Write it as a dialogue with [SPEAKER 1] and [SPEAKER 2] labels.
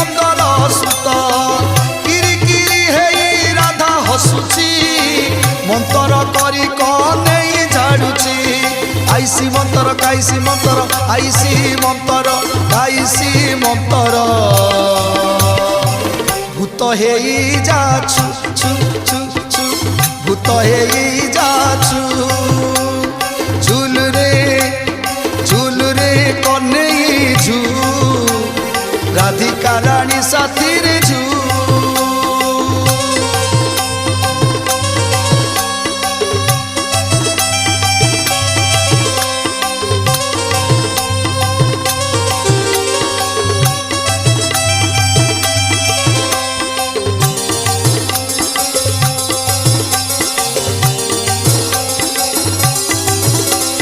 [SPEAKER 1] ନନ୍ଦର ସୁତ କିରି କିରି ହେଇ ରାଧା ହସୁଛି ମନ୍ତର କରି କନେଇ ଝାଡୁଛି ଆଇସି ମନ୍ତର କାଇସି ମନ୍ତର ଆଇସି ମନ୍ତର କାଇସି ମନ୍ତର ভূত হেই যাছু ছু ছু ছু ভূত হেই যাছু ঝুল রে কনেই ঝু রাধিকা রানী সাথী রে ঝু